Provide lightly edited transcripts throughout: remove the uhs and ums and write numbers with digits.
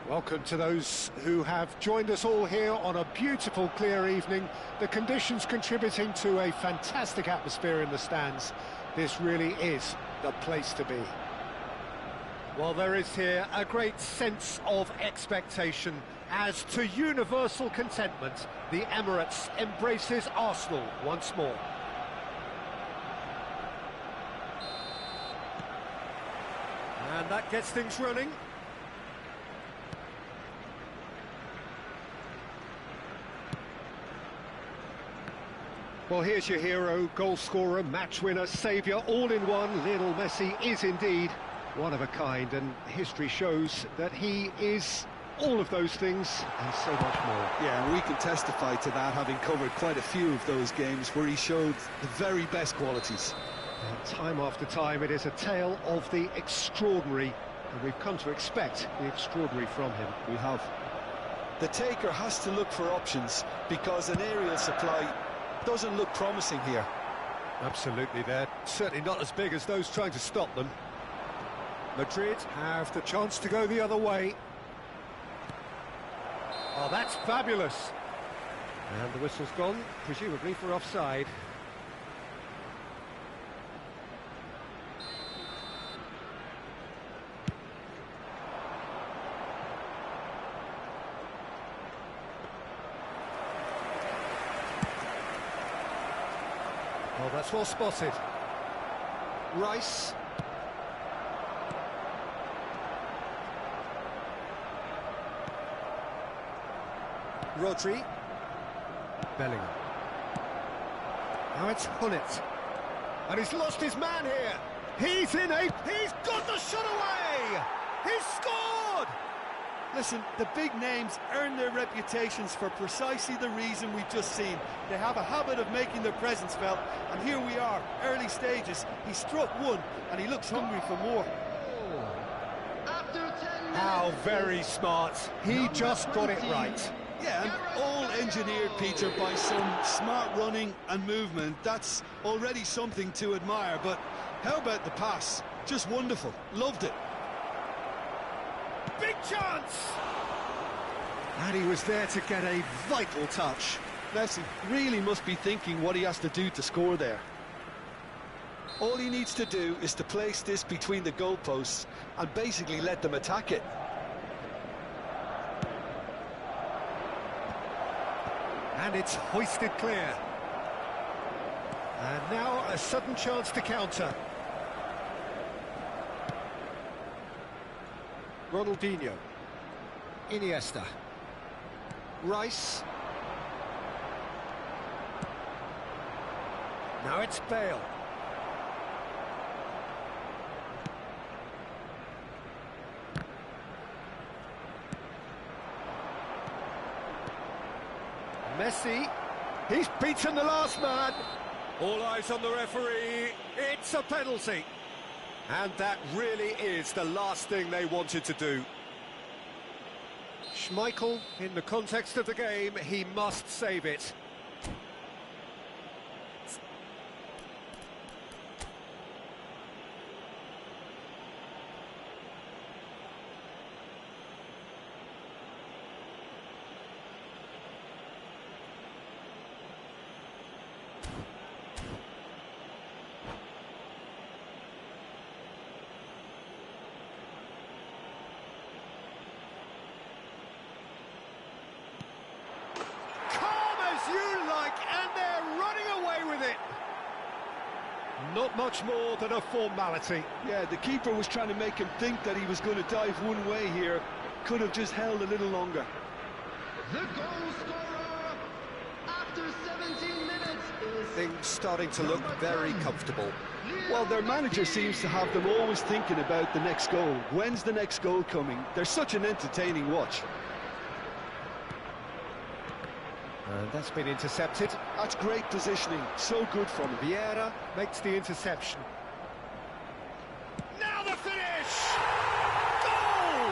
Welcome to those who have joined us all here on a beautiful, clear evening. The conditions contributing to a fantastic atmosphere in the stands. This really is the place to be. Well, there is here a great sense of expectation. As to universal contentment, the Emirates embraces Arsenal once more. And that gets things running. Well, here's your hero, goal scorer, match winner, saviour, all in one. Lionel Messi is indeed one of a kind, and history shows that he is all of those things and so much more. Yeah, and we can testify to that, having covered quite a few of those games where he showed the very best qualities. And time after time, it is a tale of the extraordinary, and we've come to expect the extraordinary from him. We have. The taker has to look for options, because an aerial supply doesn't look promising here. Absolutely, they're certainly not as big as those trying to stop them. Madrid have the chance to go the other way. Oh, that's fabulous. And the whistle's gone, presumably for offside. Oh, that's well spotted. Rice. Rodri. Bellingham. Now it's Hullet. And he's lost his man here. He's got the shot away! He's scored! Listen, the big names earn their reputations for precisely the reason we've just seen. They have a habit of making their presence felt, and here we are, early stages. He struck one, and he looks hungry for more. After 10 minutes, How very smart. He just got it right. Yeah, and all engineered, Peter, by some smart running and movement. That's already something to admire, but how about the pass? Just wonderful. Loved it. Big chance! And he was there to get a vital touch. Messi really must be thinking what he has to do to score there. All he needs to do is to place this between the goalposts and basically let them attack it. And it's hoisted clear. And now a sudden chance to counter. Ronaldinho. Iniesta. Rice. Now it's Bale. Messi. He's beaten the last man. All eyes on the referee. It's a penalty. And that really is the last thing they wanted to do. Schmeichel, in the context of the game, he must save it. And they're running away with it. Not much more than a formality. Yeah, the keeper was trying to make him think that he was going to dive one way here. Could have just held a little longer. the goal scorer after 17 minutes is... Things starting to look very comfortable. Well, their manager seems to have them always thinking about the next goal. When's the next goal coming? They're such an entertaining watch. And that's been intercepted. That's great positioning. So good from him. Vieira makes the interception. Now the finish! Goal!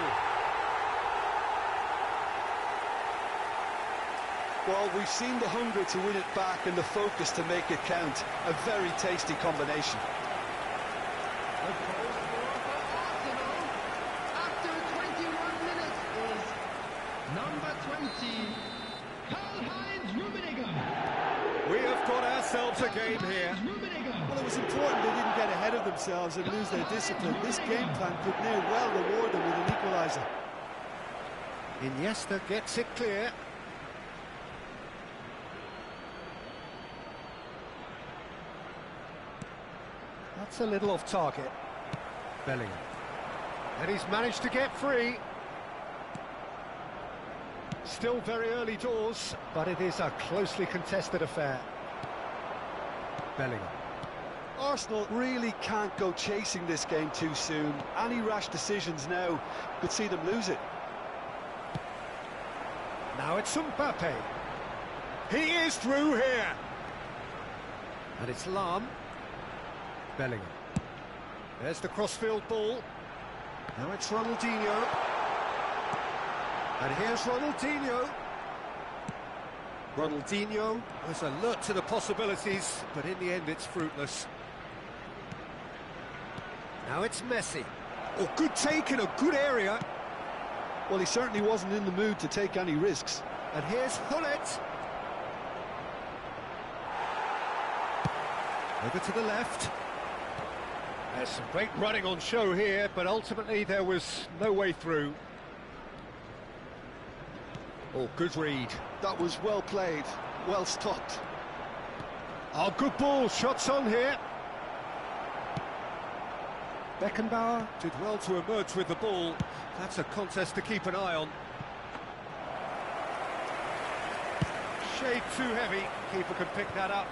Well, we've seen the hunger to win it back and the focus to make it count. A very tasty combination. The goal scorer for Arsenal after 21 minutes is empty. Karl-Heinz Rummenigge. We have got ourselves a game here. Well, it was important they didn't get ahead of themselves and lose their discipline. This game plan could now well reward them with an equaliser. Iniesta gets it clear. That's a little off target. Bellingham. And he's managed to get free. Still very early doors, but it is a closely contested affair. Bellingham. Arsenal really can't go chasing this game too soon. Any rash decisions now could see them lose it. Now it's Mbappe. He is through here. And it's Lam. Bellingham. There's the crossfield ball. Now it's Ronaldinho. And here's Ronaldinho. Ronaldinho was alert to the possibilities, but in the end it's fruitless. Now it's Messi. Oh, good take in a good area. Well, he certainly wasn't in the mood to take any risks. And here's Hullet. Over to the left. There's some great running on show here, but ultimately there was no way through. Oh, good read. That was well played, well stopped. Oh, good ball, shots on here. Beckenbauer did well to emerge with the ball. That's a contest to keep an eye on. Shade too heavy, keeper can pick that up.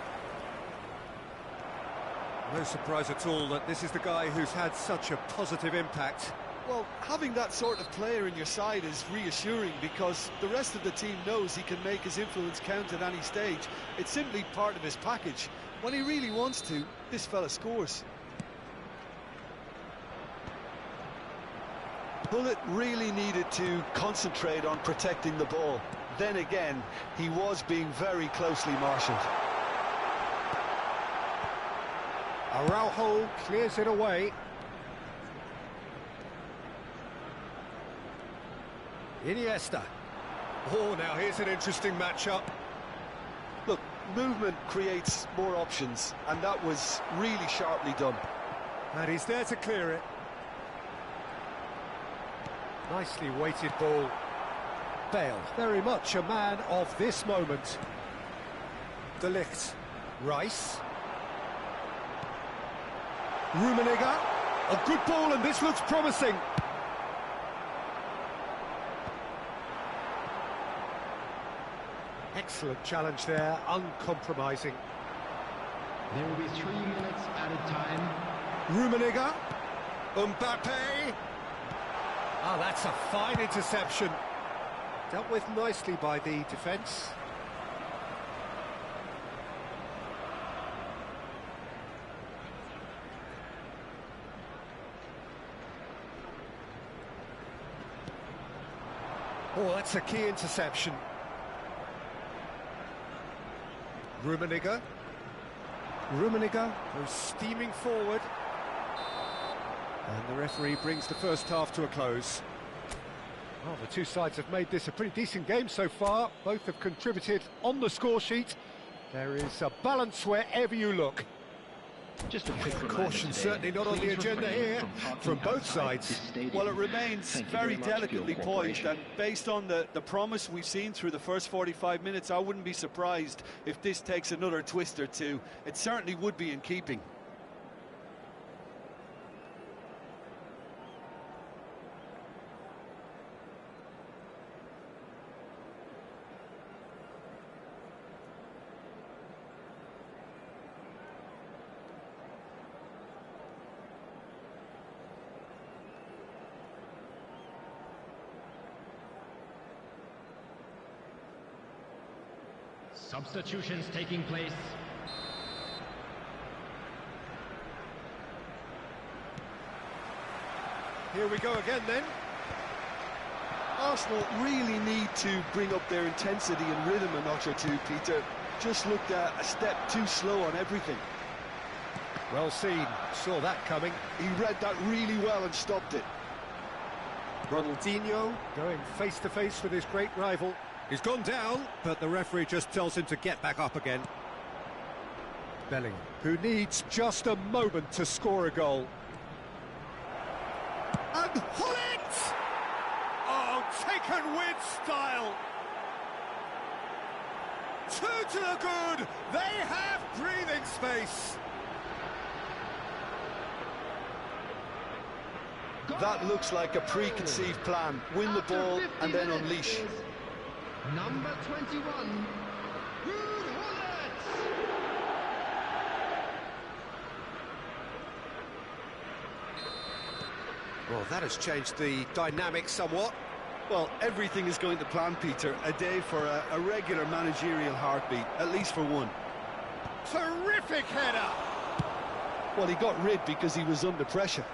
No surprise at all that this is the guy who's had such a positive impact. Well, having that sort of player in your side is reassuring because the rest of the team knows he can make his influence count at any stage. It's simply part of his package. When he really wants to, this fella scores. Hullet really needed to concentrate on protecting the ball. Then again, he was being very closely marshalled. Araujo clears it away. Iniesta. Oh, now here's an interesting matchup. Look, movement creates more options, and that was really sharply done. And he's there to clear it. Nicely weighted ball. Bale, very much a man of this moment. De Ligt. Rice. Rummenigge. A good ball, and this looks promising. Excellent challenge there, uncompromising. There will be 3 minutes added time. Rummenigge. Mbappe. Ah, that's a fine interception. Dealt with nicely by the defence. Oh, that's a key interception. Rummenigge. Rummenigge goes steaming forward. And the referee brings the first half to a close. Well, the two sides have made this a pretty decent game so far. Both have contributed on the score sheet. There is a balance wherever you look. Just a quick Caution certainly not on the agenda here from both sides. Well, it remains very delicately poised, and based on the promise we've seen through the first 45 minutes, I wouldn't be surprised if this takes another twist or two. It certainly would be in keeping. Substitutions taking place. Here we go again then. Arsenal really need to bring up their intensity and rhythm a notch or two, Peter. Just looked a step too slow on everything. Well seen, saw that coming. He read that really well and stopped it. Ronaldinho going face to face with his great rival. He's gone down, but the referee just tells him to get back up again. Bellingham, who needs just a moment to score a goal. And Hullet! Oh, taken with style. 2 to the good. They have breathing space. That looks like a preconceived plan. Win the ball and then unleash. Number 21, Ruud Gullit. Well, that has changed the dynamic somewhat. Well, everything is going to plan, Peter. A day for a regular managerial heartbeat, at least for one. Terrific header! Well, he got rid because he was under pressure.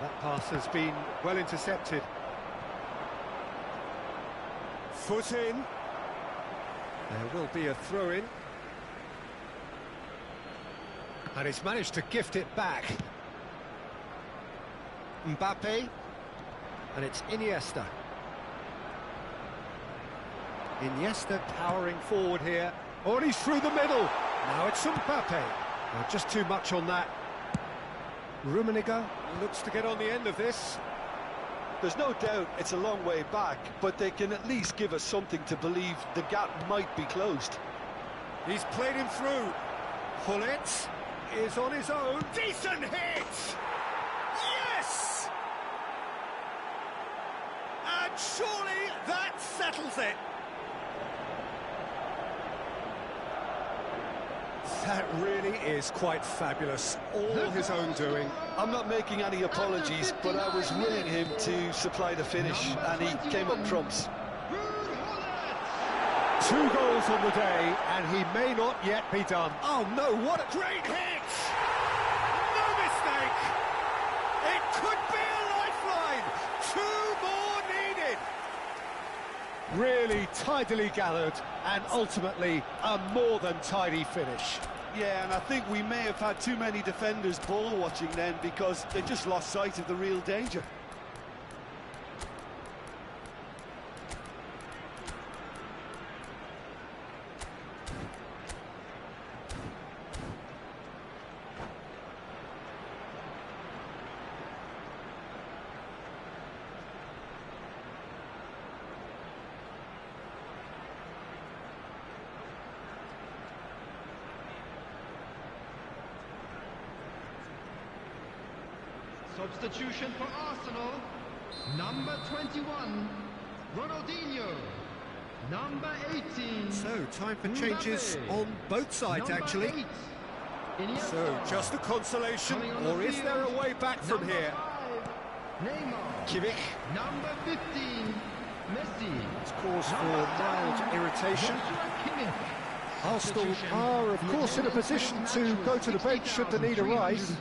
That pass has been well intercepted. Foot in. There will be a throw-in. And he's managed to gift it back. Mbappe. And it's Iniesta. Iniesta powering forward here. Oh, and he's through the middle. Now it's Mbappe. Just too much on that. Rummenigge looks to get on the end of this. There's no doubt it's a long way back, but they can at least give us something to believe the gap might be closed. He's played him through. Hullet is on his own. Decent hit! Yes! And surely that settles it. That really is quite fabulous. All his own doing. I'm not making any apologies, but I was willing him to supply the finish, and he came up trumps. 2 goals on the day, and he may not yet be done. Oh no, what a great hit! No mistake! It could be a lifeline! 2 more needed! Really tidily gathered, and ultimately a more than tidy finish. Yeah, and I think we may have had too many defenders ball watching then, because they just lost sight of the real danger. Substitution for Arsenal, number 21, Ronaldinho, number 18. So, time for changes on both sides, actually. So, just a consolation, or is there a way back from here? Neymar, Kimmich. number 15, Messi. It's cause for mild irritation. Arsenal are, of course, in a position to go to the bench should the need arise.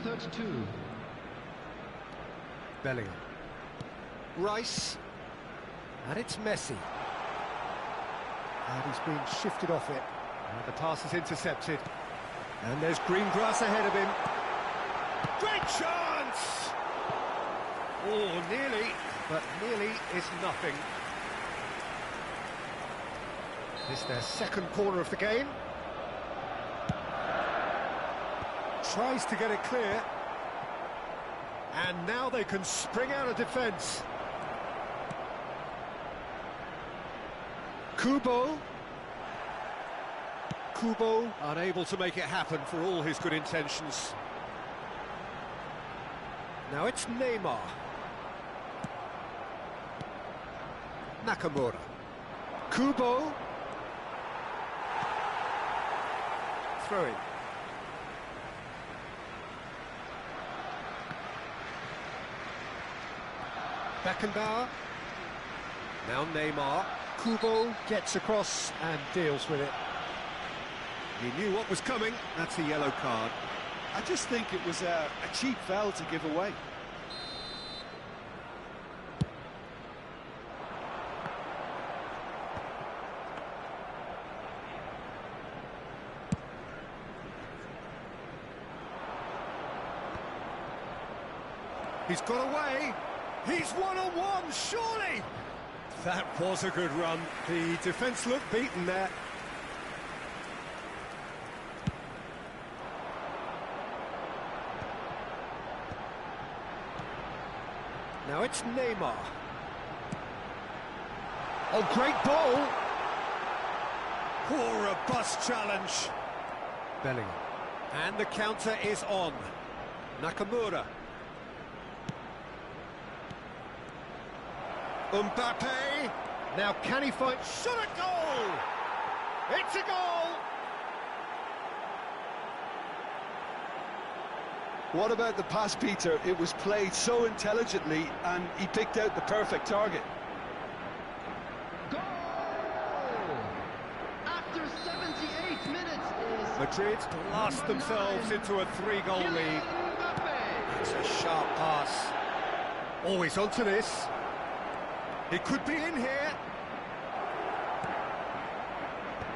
Bellingham. Rice. And it's Messi. And he's been shifted off it. And the pass is intercepted. And there's green grass ahead of him. Great chance! Oh, nearly, but nearly is nothing. This is their second corner of the game. Tries to get it clear. And now they can spring out of defence. Kubo unable to make it happen for all his good intentions. Now it's Neymar. Nakamura. Kubo. Throw in. Beckenbauer. Now Neymar. Kubo gets across and deals with it. He knew what was coming. That's a yellow card. I just think it was a cheap foul to give away. He's got away. He's one-on-one, surely! That was a good run. The defence looked beaten there. Now it's Neymar. Oh, great ball! Poor robust challenge. Bellingham. And the counter is on. Nakamura. Mbappe. Now can he find... Shot a goal! It's a goal! What about the pass, Peter? It was played so intelligently and he picked out the perfect target. Goal! After 78 minutes is... Madrid blast themselves into a 3-goal lead. That's a sharp pass. Always onto this. It could be in here.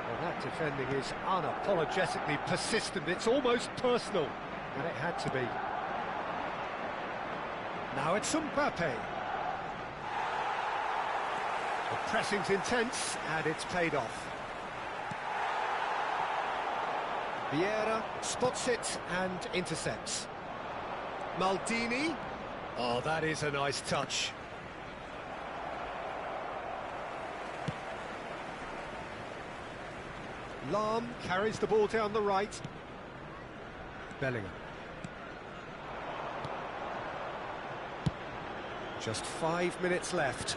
Well, that defending is unapologetically persistent. It's almost personal. And it had to be. Now it's Mbappe. The pressing's intense, and it's paid off. Vieira spots it and intercepts. Maldini. Oh, that is a nice touch. Lahm carries the ball down the right. Bellingham. Just 5 minutes left.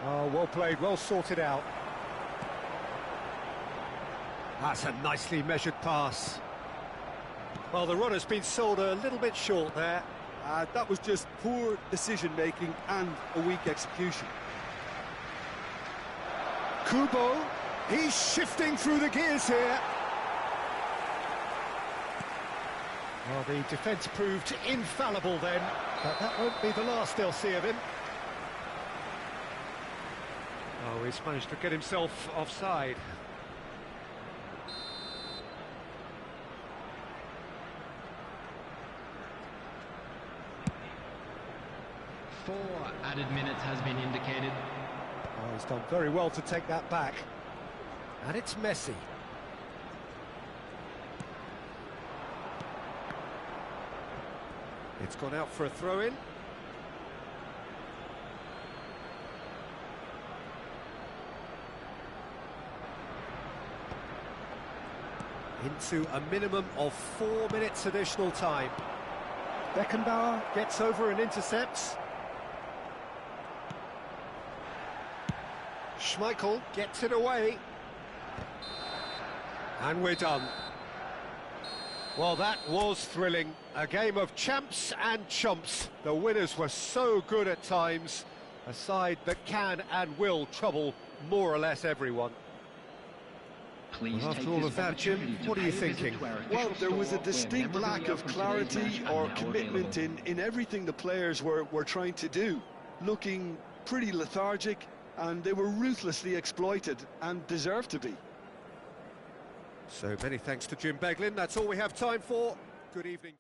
Oh, well played, well sorted out. That's a nicely measured pass. Well, the runner's been sold a little bit short there. That was just poor decision-making and a weak execution. Kubo, he's shifting through the gears here. Well, the defence proved infallible then, but that won't be the last they'll see of him. Oh, he's managed to get himself offside. Four added minutes has been indicated. Oh, he's done very well to take that back. And it's Messi. It's gone out for a throw-in. Into a minimum of 4 minutes additional time. Beckenbauer gets over and intercepts. Schmeichel gets it away. And we're done. Well, that was thrilling. A game of champs and chumps. The winners were so good at times. A side that can and will trouble more or less everyone. Please After all of that, Jim, what are you thinking? Well, there was a distinct lack of clarity or commitment in everything the players were trying to do. Looking pretty lethargic, and they were ruthlessly exploited and deserved to be. So many thanks to Jim Beglin. That's all we have time for. Good evening.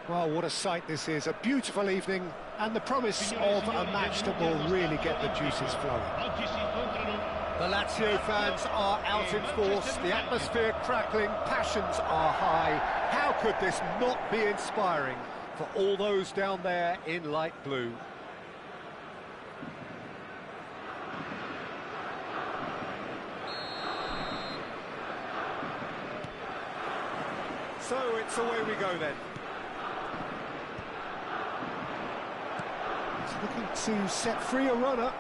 Well, what a sight this is, a beautiful evening, and the promise of a match that will really get the juices flowing. The Lazio fans are out in force, the atmosphere crackling, passions are high. How could this not be inspiring for all those down there in light blue? So it's away we go then. He's looking to set free a runner.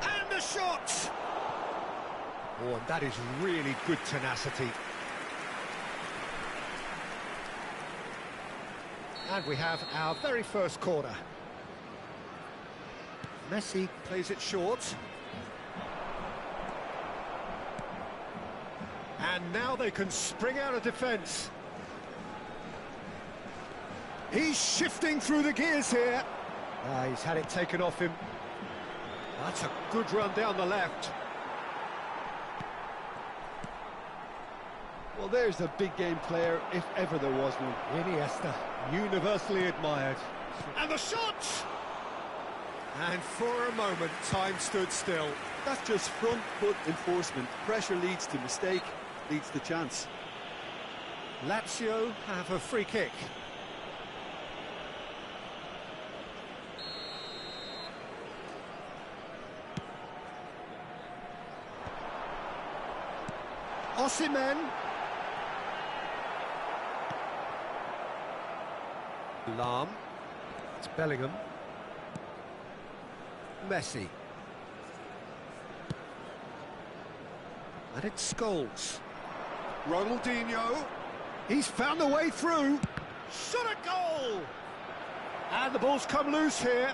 And a shot! Oh, and that is really good tenacity. And we have our very first corner. Messi plays it short. And now they can spring out of defence. He's shifting through the gears here. He's had it taken off him. That's a good run down the left. Well, there's a big game player, if ever there was one. Iniesta, universally admired. And the shot! And for a moment, time stood still. That's just front foot enforcement. Pressure leads to mistake, leads to chance. Lazio have a free kick. Osimhen. Lahm. It's Bellingham. Messi. And it's Scholes. Ronaldinho. He's found a way through. Shot a goal! And the ball's come loose here.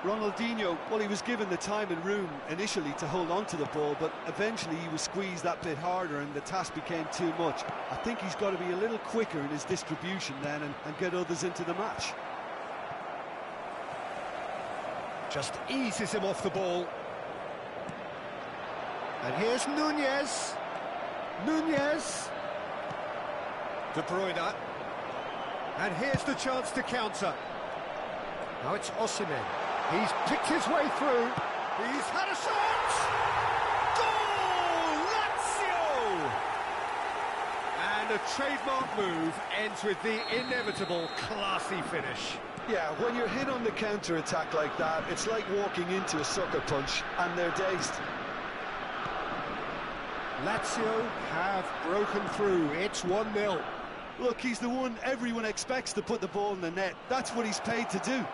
Ronaldinho, well, he was given the time and room initially to hold on to the ball, but eventually he was squeezed that bit harder and the task became too much. I think he's got to be a little quicker in his distribution then and get others into the match. Just eases him off the ball. And here's Nunez. Nunez. De Bruyne. And here's the chance to counter. Now it's Osimhen. He's picked his way through. He's had a shot! Goal! Lazio! And a trademark move ends with the inevitable classy finish. Yeah, when you're hit on the counter-attack like that, it's like walking into a sucker punch, and they're dazed. Lazio have broken through. It's 1-0. Look, he's the one everyone expects to put the ball in the net. That's what he's paid to do.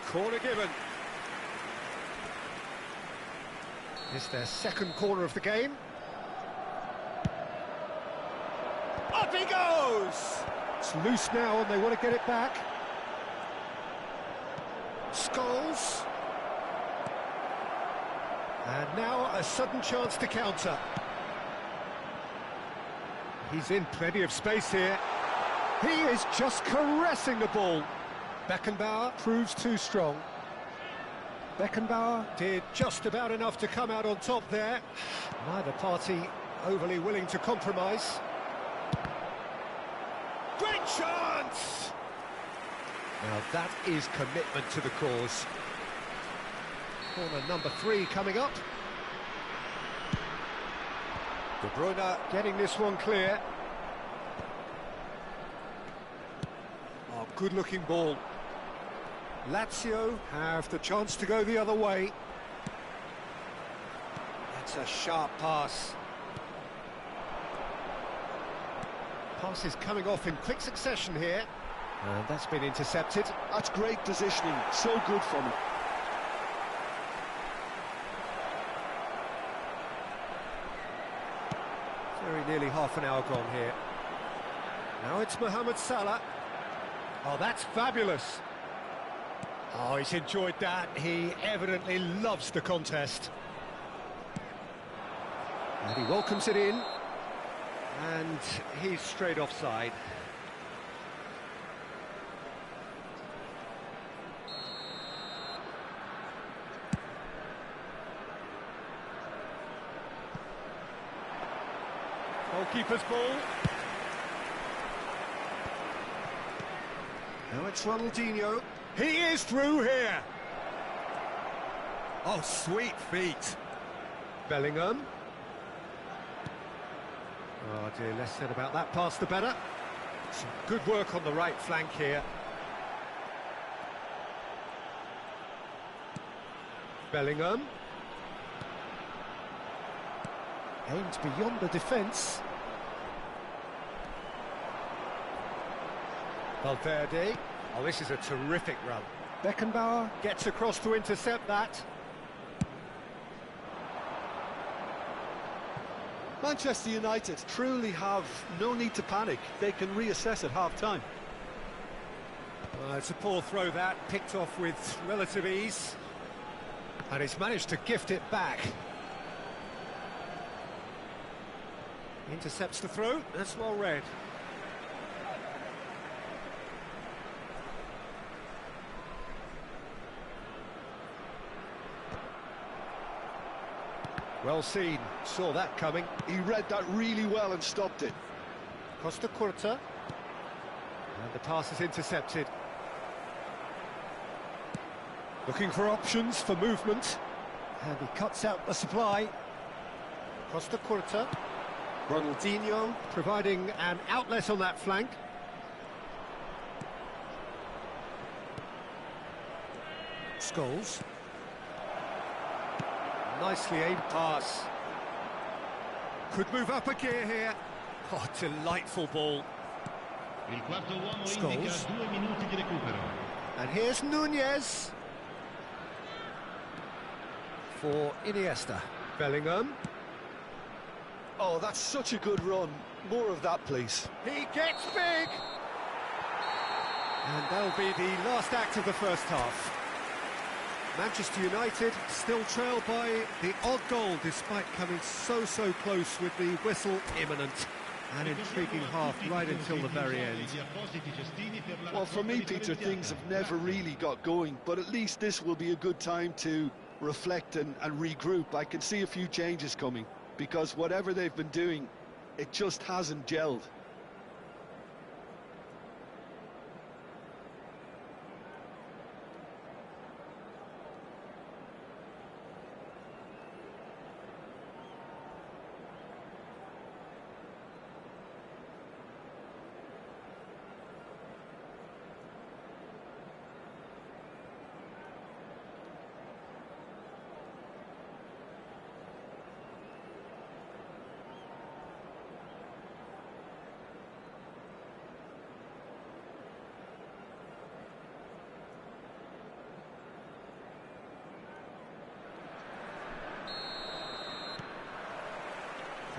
Corner given. It's their second corner of the game. Up he goes! It's loose now and they want to get it back. Scholes. And now a sudden chance to counter. He's in plenty of space here. He is just caressing the ball. Beckenbauer proves too strong. Beckenbauer did just about enough to come out on top there. Neither party overly willing to compromise. Great chance! Now that is commitment to the cause. Corner number 3 coming up. De Bruyne getting this one clear. Oh, good-looking ball. Lazio have the chance to go the other way. That's a sharp pass. Pass is coming off in quick succession here. And that's been intercepted. That's great positioning, so good from him. Very nearly half an hour gone here. Now it's Mohamed Salah. Oh, that's fabulous. Oh, he's enjoyed that. He evidently loves the contest. And he welcomes it in. And he's straight offside. Goalkeeper's ball. it's Ronaldinho. He is through here. Oh, sweet feet. Bellingham. Oh dear, less said about that pass the better. Some good work on the right flank here. Bellingham. Aimed beyond the defence. Valverde. Oh, this is a terrific run. Beckenbauer gets across to intercept that. Manchester United truly have no need to panic. They can reassess at half-time. It's a poor throw that, picked off with relative ease. And he's managed to gift it back. Intercepts the throw, that's well read. Well seen, saw that coming. He read that really well and stopped it. Costa Curta. And the pass is intercepted. Looking for options for movement. And he cuts out the supply. Costa Curta. Ronaldinho providing an outlet on that flank. Scholes. Nicely aimed pass. Could move up a gear here. Oh, delightful ball. Il quarto uomo Scholes. indica 2 minuti di recupero. And here's Nunez. For Iniesta. Bellingham. Oh, that's such a good run. More of that, please. He gets big! And that'll be the last act of the first half. Manchester United still trail by the odd goal, despite coming so close with the whistle imminent. An intriguing half right until the very end. Well, for me, Peter, things have never really got going, but at least this will be a good time to reflect and regroup. I can see a few changes coming, because whatever they've been doing, it just hasn't gelled.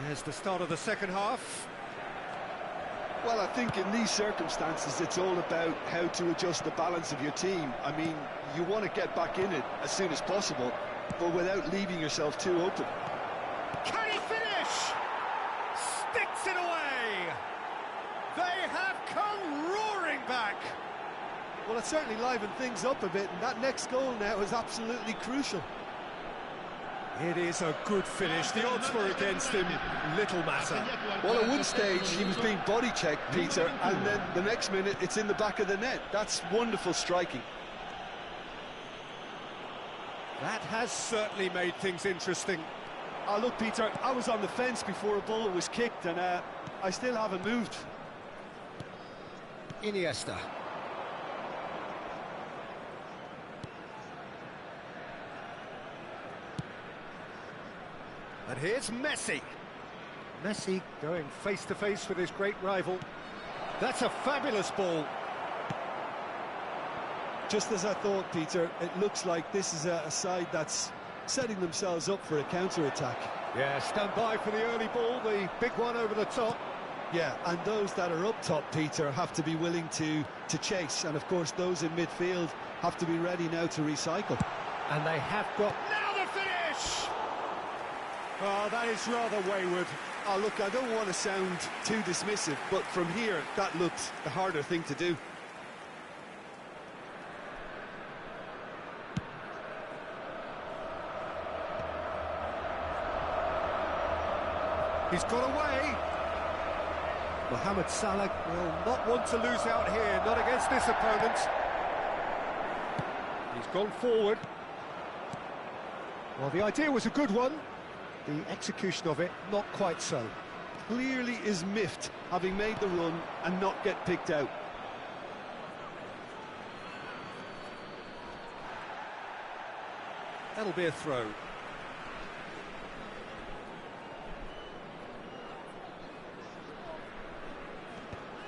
There's the start of the second half. Well, I think in these circumstances, it's all about how to adjust the balance of your team. I mean, you want to get back in it as soon as possible, but without leaving yourself too open. Can he finish? Sticks it away! They have come roaring back! Well, it certainly livened things up a bit, and that next goal now is absolutely crucial. It is a good finish. The odds were against him. Little matter. Well, at one stage, he was being body-checked, Peter, and then the next minute, it's in the back of the net. That's wonderful striking. That has certainly made things interesting. Oh, look, Peter, I was on the fence before a ball was kicked, and I still haven't moved. Iniesta. And here's Messi. Messi going face-to-face with his great rival. That's a fabulous ball. Just as I thought, Peter, it looks like this is a side that's setting themselves up for a counter-attack. Yeah, stand by for the early ball, the big one over the top. Yeah, and those that are up top, Peter, have to be willing to chase. And, of course, those in midfield have to be ready now to recycle. And they have got... Now the finish! Oh, that is rather wayward. Oh, look, I don't want to sound too dismissive, but from here, that looked the harder thing to do. He's got away. Mohamed Salah will not want to lose out here, not against this opponent. He's gone forward. Well, the idea was a good one. The execution of it, not quite so. Clearly is miffed, having made the run and not get picked out. That'll be a throw.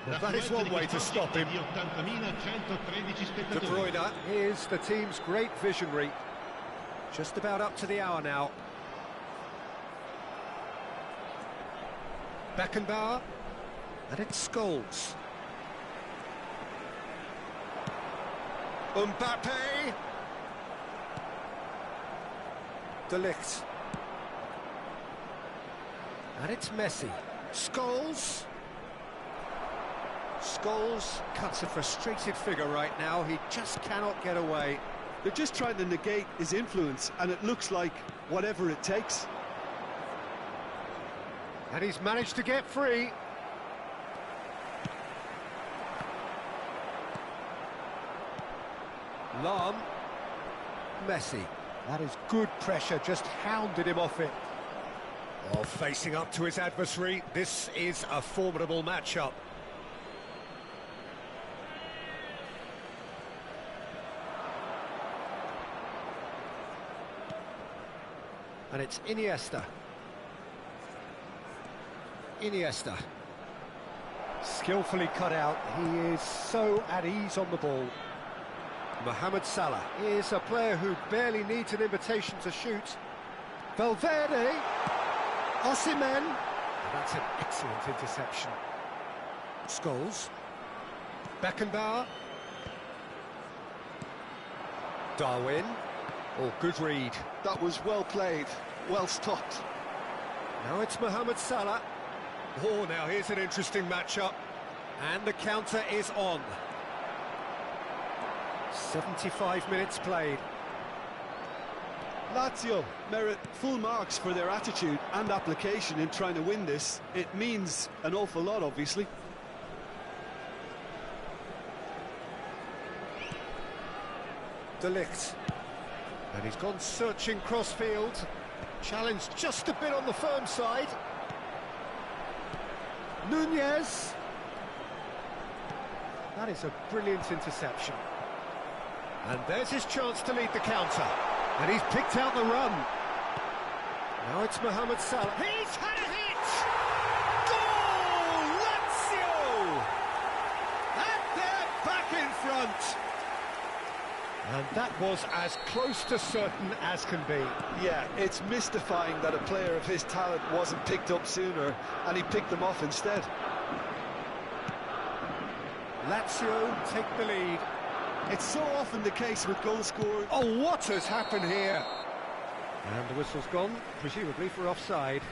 Well, that is one way to stop him. De Bruyne is the team's great visionary. Just about up to the hour now. Beckenbauer, and it's Scholes. Mbappe. De Ligt. And it's Messi. Scholes. Scholes cuts a frustrated figure right now. He just cannot get away. They're just trying to negate his influence, and it looks like whatever it takes. And he's managed to get free. Lahm. Messi. That is good pressure, just hounded him off it. Oh, facing up to his adversary, this is a formidable matchup. And it's Iniesta. Iniesta. Skillfully cut out. He is so at ease on the ball. Mohamed Salah is a player who barely needs an invitation to shoot. Valverde. Osimhen. That's an excellent interception. Scholes. Beckenbauer. Darwin. Oh, good read. That was well played, well stopped. Now it's Mohamed Salah. Oh, now here's an interesting matchup. And the counter is on. 75 minutes played. Lazio merit full marks for their attitude and application in trying to win this. It means an awful lot, obviously. De Ligt. And he's gone searching cross-field. Challenged just a bit on the firm side. Nunez. That is a brilliant interception. And there's his chance to lead the counter. And he's picked out the run. Now it's Mohamed Salah. He's had a hit! Goal! Lazio! And they're back in front. And that was as close to certain as can be. Yeah, it's mystifying that a player of his talent wasn't picked up sooner, and he picked them off instead. Lazio take the lead. It's so often the case with goal scorers. Oh, what has happened here? And the whistle's gone, presumably for offside.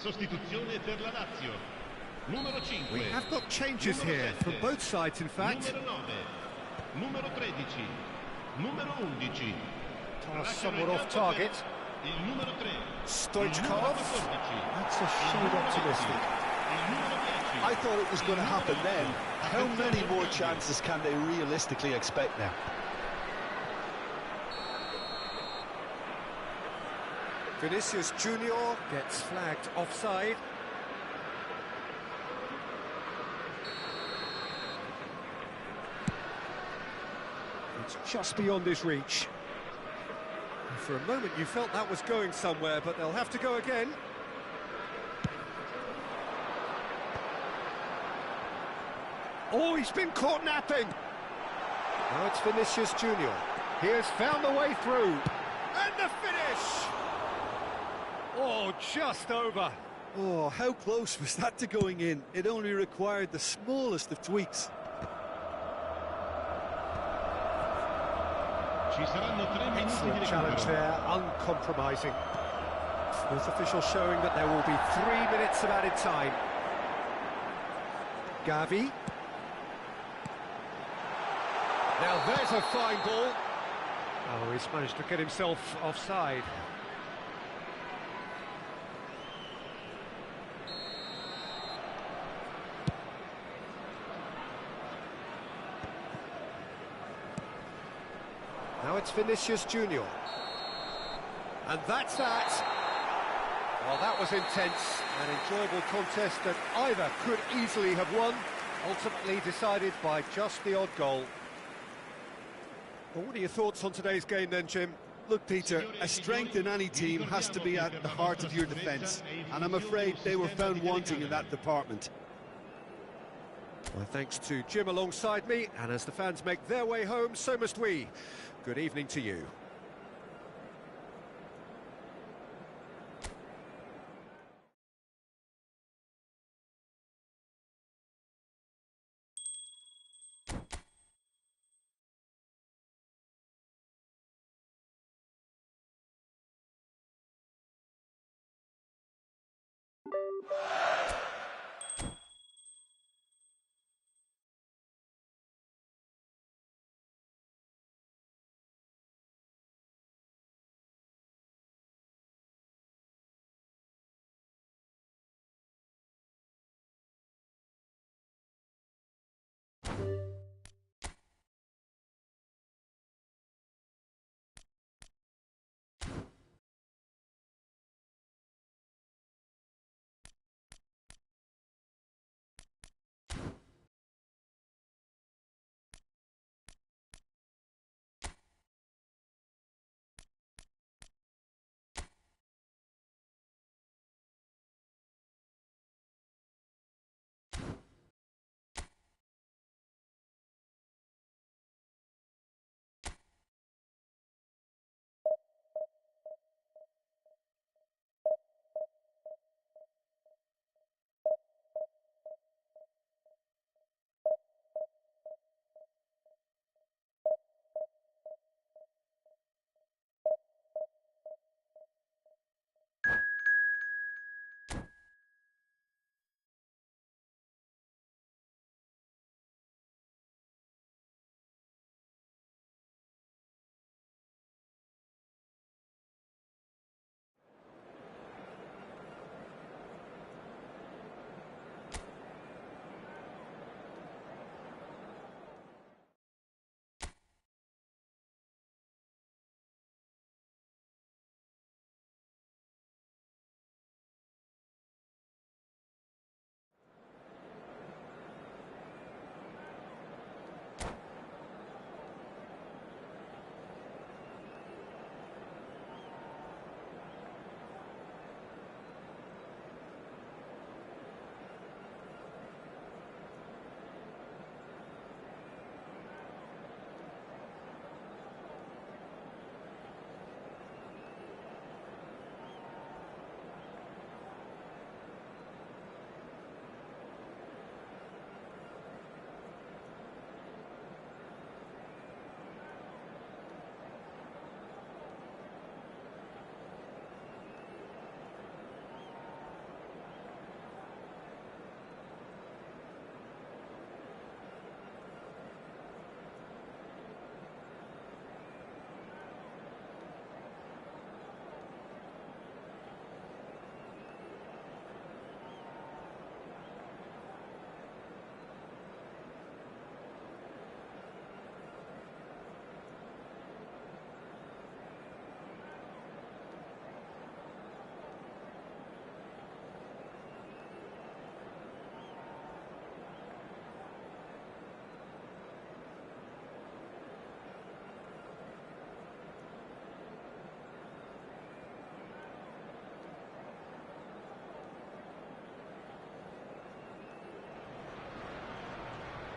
Sostituzione per la Lazio. Numero 5. We have got changes here from both sides, in fact. Numero 9. Numero 13. Numero 11. Pass somewhat off target. Il numero 3. Stoichkov. That's a shade optimistic. I thought it was going to happen then. How many more chances can they realistically expect now? Vinicius Junior gets flagged offside. It's just beyond his reach. For a moment you felt that was going somewhere, but they'll have to go again. Oh, he's been caught napping. Now it's Vinicius Junior. He has found the way through. And the finish! Oh, just over. Oh, how close was that to going in? It only required the smallest of tweaks. Ci saranno 3 minuti di Excellent challenge recupero. there, uncompromising. Both officials showing that there will be 3 minutes of added time. Gavi. Now there's a fine ball. Oh, he's managed to get himself offside. Now it's Vinicius Junior. And that's that. Well, that was intense. An enjoyable contest that either could easily have won, ultimately decided by just the odd goal. Well, what are your thoughts on today's game then, Jim? Look, Peter, a strength in any team has to be at the heart of your defence, and I'm afraid they were found wanting in that department. Well, thanks to Jim alongside me, and as the fans make their way home, so must we. Good evening to you.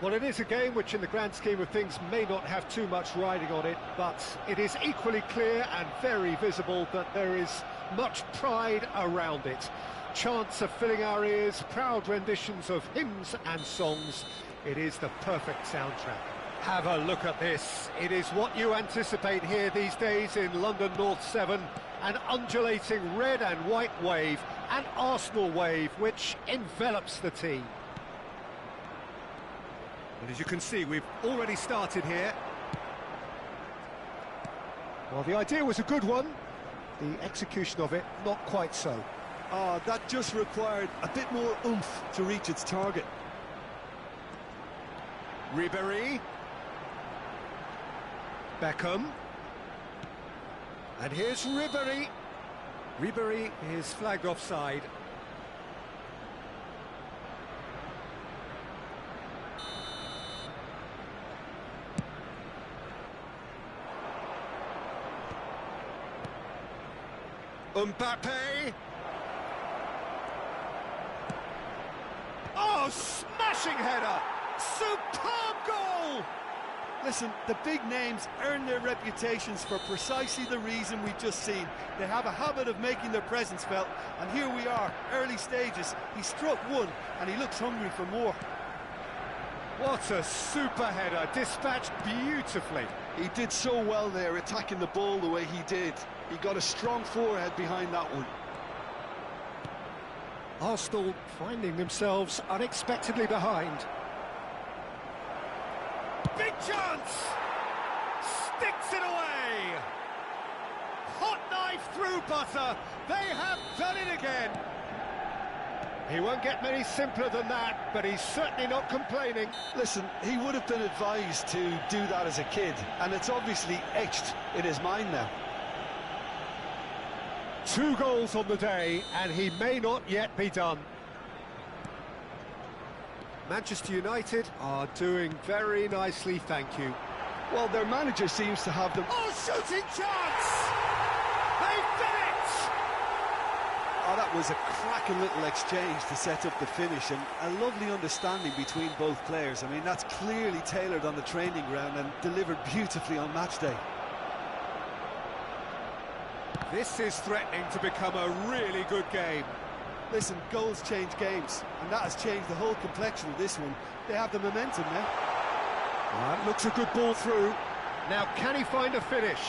Well, it is a game which, in the grand scheme of things, may not have too much riding on it, but it is equally clear and very visible that there is much pride around it. Chants are filling our ears, proud renditions of hymns and songs. It is the perfect soundtrack. Have a look at this. It is what you anticipate here these days in London North 7. An undulating red and white wave, an Arsenal wave, which envelops the team. And as you can see, we've already started here. Well, the idea was a good one. The execution of it, not quite so. Oh, that just required a bit more oomph to reach its target. Ribéry. Beckham. And here's Ribéry. Ribéry is flagged offside. Mbappe. Oh, smashing header! Superb goal! Listen, the big names earn their reputations for precisely the reason we've just seen. They have a habit of making their presence felt, and here we are, early stages. He struck one, and he looks hungry for more. What a super header, dispatched beautifully. He did so well there, attacking the ball the way he did. He got a strong forehead behind that one. Arsenal finding themselves unexpectedly behind. Big chance! Sticks it away! Hot knife through butter! They have done it again! He won't get many simpler than that, but he's certainly not complaining. Listen, he would have been advised to do that as a kid, and it's obviously etched in his mind now. 2 goals on the day, and he may not yet be done. Manchester United are doing very nicely, thank you. Well, their manager seems to have them... Oh, shooting chance! They've done it! Oh, that was a cracking little exchange to set up the finish, and a lovely understanding between both players. I mean, that's clearly tailored on the training ground and delivered beautifully on match day. This is threatening to become a really good game. Listen, goals change games, and that has changed the whole complexion of this one. They have the momentum now. That looks a good ball through. Now, can he find a finish?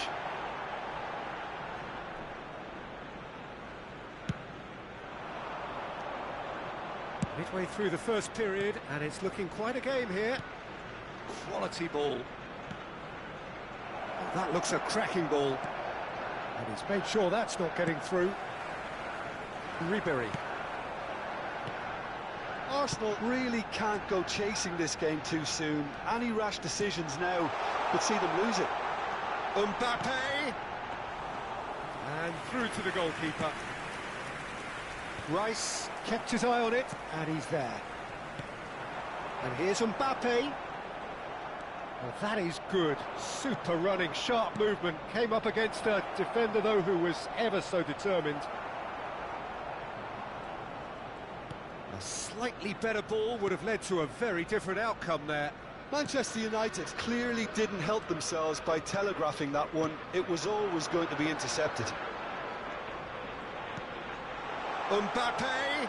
Midway through the first period, and it's looking quite a game here. Quality ball. Oh, that looks a cracking ball. And he's made sure that's not getting through. Ribéry. Arsenal really can't go chasing this game too soon. Any rash decisions now could see them lose it. Mbappe. And through to the goalkeeper. Rice kept his eye on it, and he's there. And here's Mbappe. Well, that is good. Super running, sharp movement. Came up against a defender, though, who was ever so determined. A slightly better ball would have led to a very different outcome there. Manchester United clearly didn't help themselves by telegraphing that one. It was always going to be intercepted. Mbappe.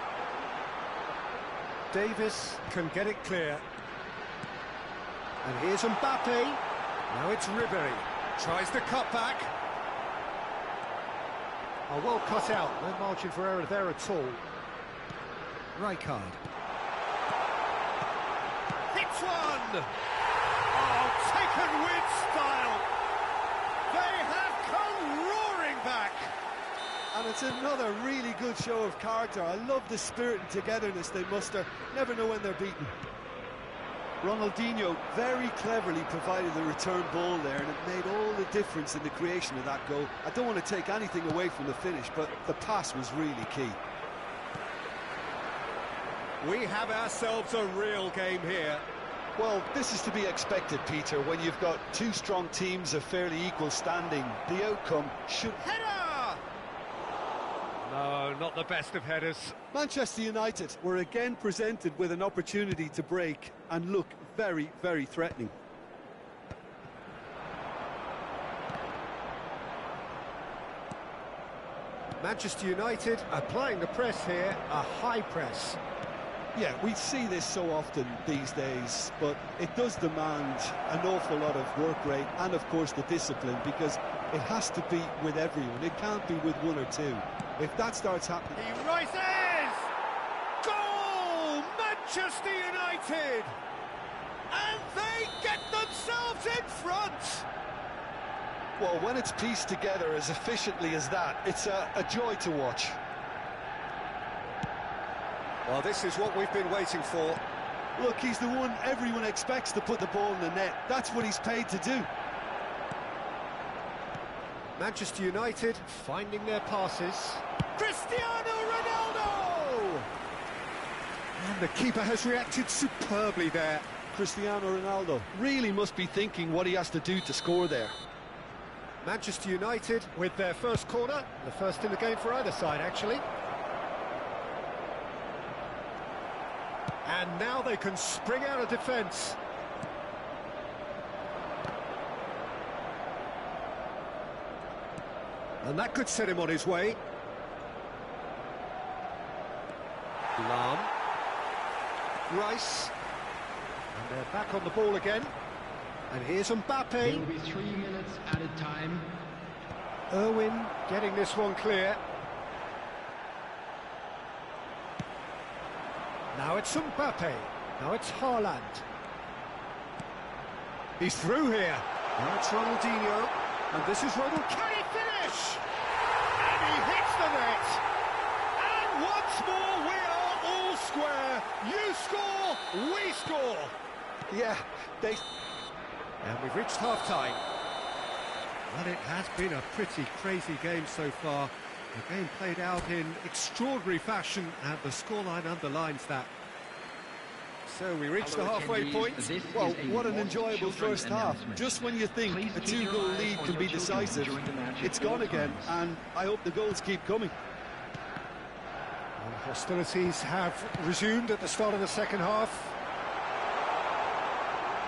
Davis can get it clear. And here's Mbappe. Now it's Ribéry. Tries the cut back. Oh, well cut out. No margin for error there at all. Rijkaard. Hits one! Oh, taken with style! They have come roaring back! And it's another really good show of character. I love the spirit and togetherness they muster. Never know when they're beaten. Ronaldinho very cleverly provided the return ball there, and it made all the difference in the creation of that goal. I don't want to take anything away from the finish, but the pass was really key. We have ourselves a real game here. Well, this is to be expected, Peter, when you've got two strong teams of fairly equal standing. The outcome should... Header! No, No, not the best of headers. Manchester United were again presented with an opportunity to break and look very, very threatening. Manchester United applying the press here, a high press. Yeah, we see this so often these days, but it does demand an awful lot of work rate and, of course, the discipline, because it has to be with everyone. It can't be with one or two. If that starts happening... He rises! Goal! Manchester United! And they get themselves in front! Well, when it's pieced together as efficiently as that, it's a joy to watch. Well, this is what we've been waiting for. Look, he's the one everyone expects to put the ball in the net. That's what he's paid to do. Manchester United finding their passes. Cristiano Ronaldo! And the keeper has reacted superbly there. Cristiano Ronaldo really must be thinking what he has to do to score there. Manchester United with their first corner, the first in the game for either side, actually. And now they can spring out of defence. And that could set him on his way. Lahm. Rice. And they're back on the ball again. And here's Mbappe. There will be 3 minutes added time. Irwin getting this one clear. Now it's Mbappe. Now it's Haaland. He's through here. Now it's Ronaldinho. And this is Ronald. Can he finish? And he hits the net. And once more we are all square. You score, we score. Yeah, they... And we've reached half-time. Well, it has been a pretty crazy game so far. The game played out in extraordinary fashion, and the scoreline underlines that. So we reached the halfway point. Well, what an enjoyable first half. Just when you think a 2-goal lead can be decisive, it's gone again, and I hope the goals keep coming. And hostilities have resumed at the start of the second half.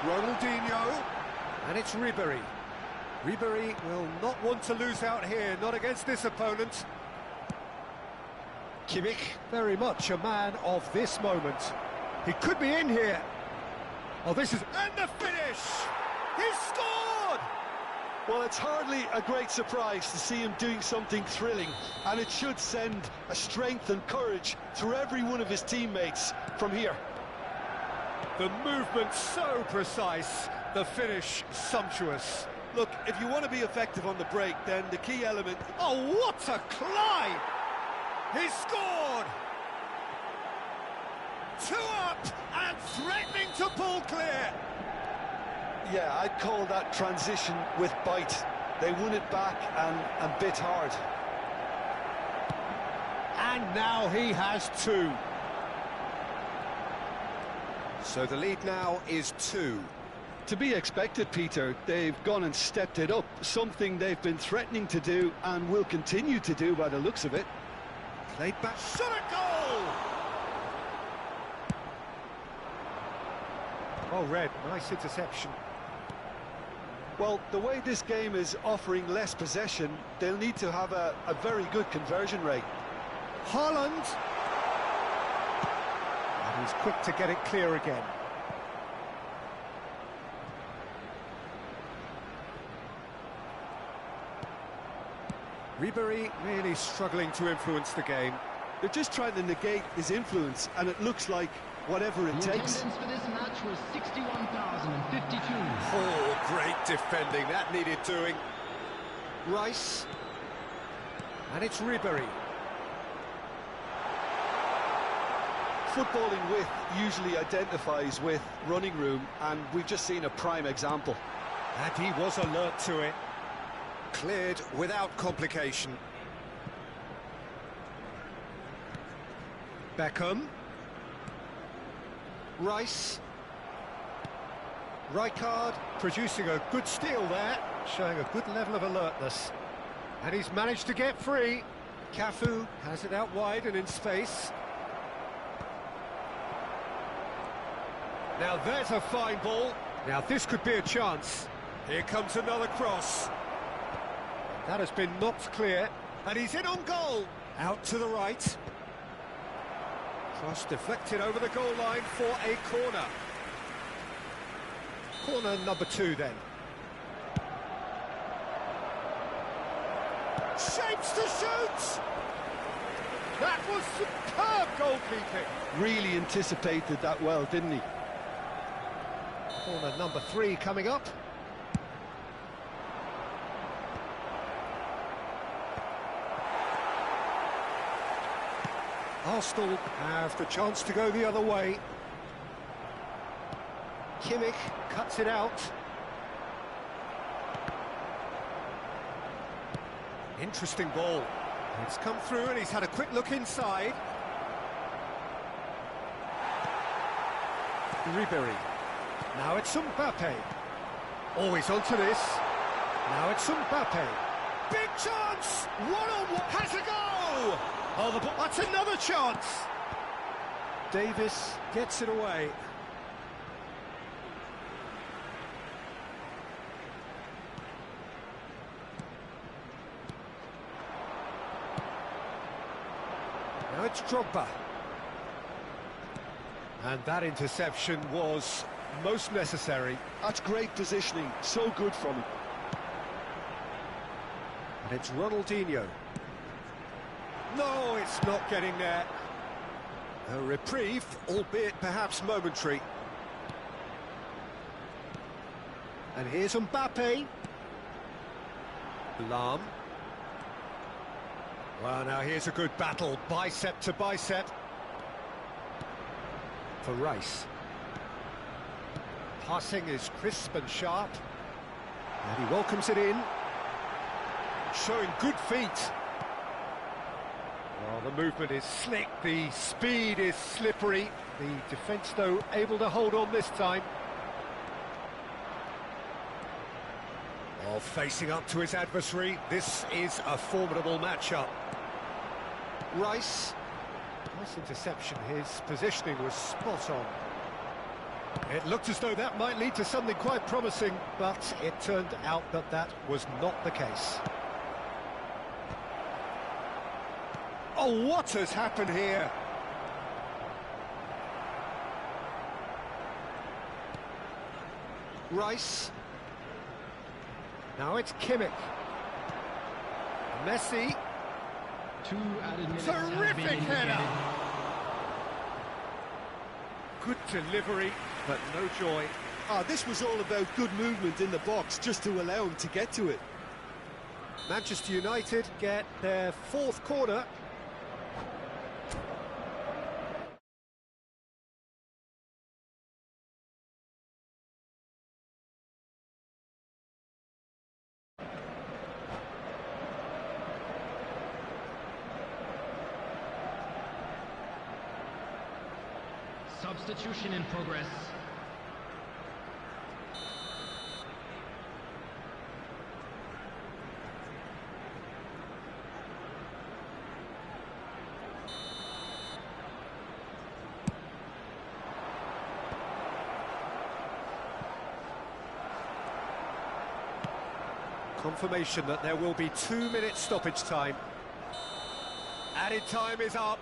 Ronaldinho, and it's Ribéry. Ribéry will not want to lose out here, not against this opponent. Kimmich, very much a man of this moment. He could be in here. Oh, this is... And the finish! He's scored! Well, it's hardly a great surprise to see him doing something thrilling, and it should send a strength and courage through every one of his teammates from here. The movement so precise, the finish sumptuous. Look, if you want to be effective on the break, then the key element... Oh, what a climb! He scored! 2 up and threatening to pull clear. Yeah, I'd call that transition with bite. They won it back and bit hard. And now he has 2. So the lead now is 2. To be expected, Peter. They've gone and stepped it up, something they've been threatening to do and will continue to do by the looks of it. Played back, shot a goal! Oh, Red, nice interception. Well, the way this game is offering less possession, they'll need to have a very good conversion rate. Haaland! And he's quick to get it clear again. Ribéry really struggling to influence the game. They're just trying to negate his influence, and it looks like whatever it The takes. attendance for this match was 61,052. Oh, great defending, that needed doing. Rice. And it's Ribéry. Footballing width usually identifies with running room, and we've just seen a prime example. And he was alert to it. Cleared without complication. Beckham. Rice. Rijkaard producing a good steal there, showing a good level of alertness. And he's managed to get free. Cafu has it out wide and in space. Now there's a fine ball. Now this could be a chance. Here comes another cross. That has been knocked clear, and he's in on goal. Out to the right. Cross deflected over the goal line for a corner. Corner number 2 then. Shapes to shoot! That was superb goalkeeping. Really anticipated that well, didn't he? Corner number 3 coming up. Arsenal have the chance to go the other way. Kimmich cuts it out. Interesting ball. It's come through and he's had a quick look inside. Ribery. Now it's Mbappe. Always onto this. Now it's Mbappe. Big chance! One-on-one. Has a go! Oh, the ball. That's another chance! Davis gets it away. Now it's Drogba. And that interception was most necessary. That's great positioning, so good from him. And it's Ronaldinho. No, it's not getting there. A reprieve, albeit perhaps momentary. And here's Mbappe. Lahm. Well, now here's a good battle, bicep to bicep. For Rice. Passing is crisp and sharp. And he welcomes it in. Showing good feet. Well, the movement is slick, the speed is slippery. The defence, though, able to hold on this time. Well, facing up to his adversary, this is a formidable matchup. Rice. Nice interception, his positioning was spot on. It looked as though that might lead to something quite promising, but it turned out that that was not the case. Oh, what has happened here? Rice. Now it's Kimmich. Messi. 2 added minutes have been Terrific indicated. header. Good delivery, but no joy. This was all about good movement in the box, just to allow him to get to it. Manchester United get their 4th corner. Substitution in progress. Confirmation that there will be 2 minutes stoppage time. Added time is up.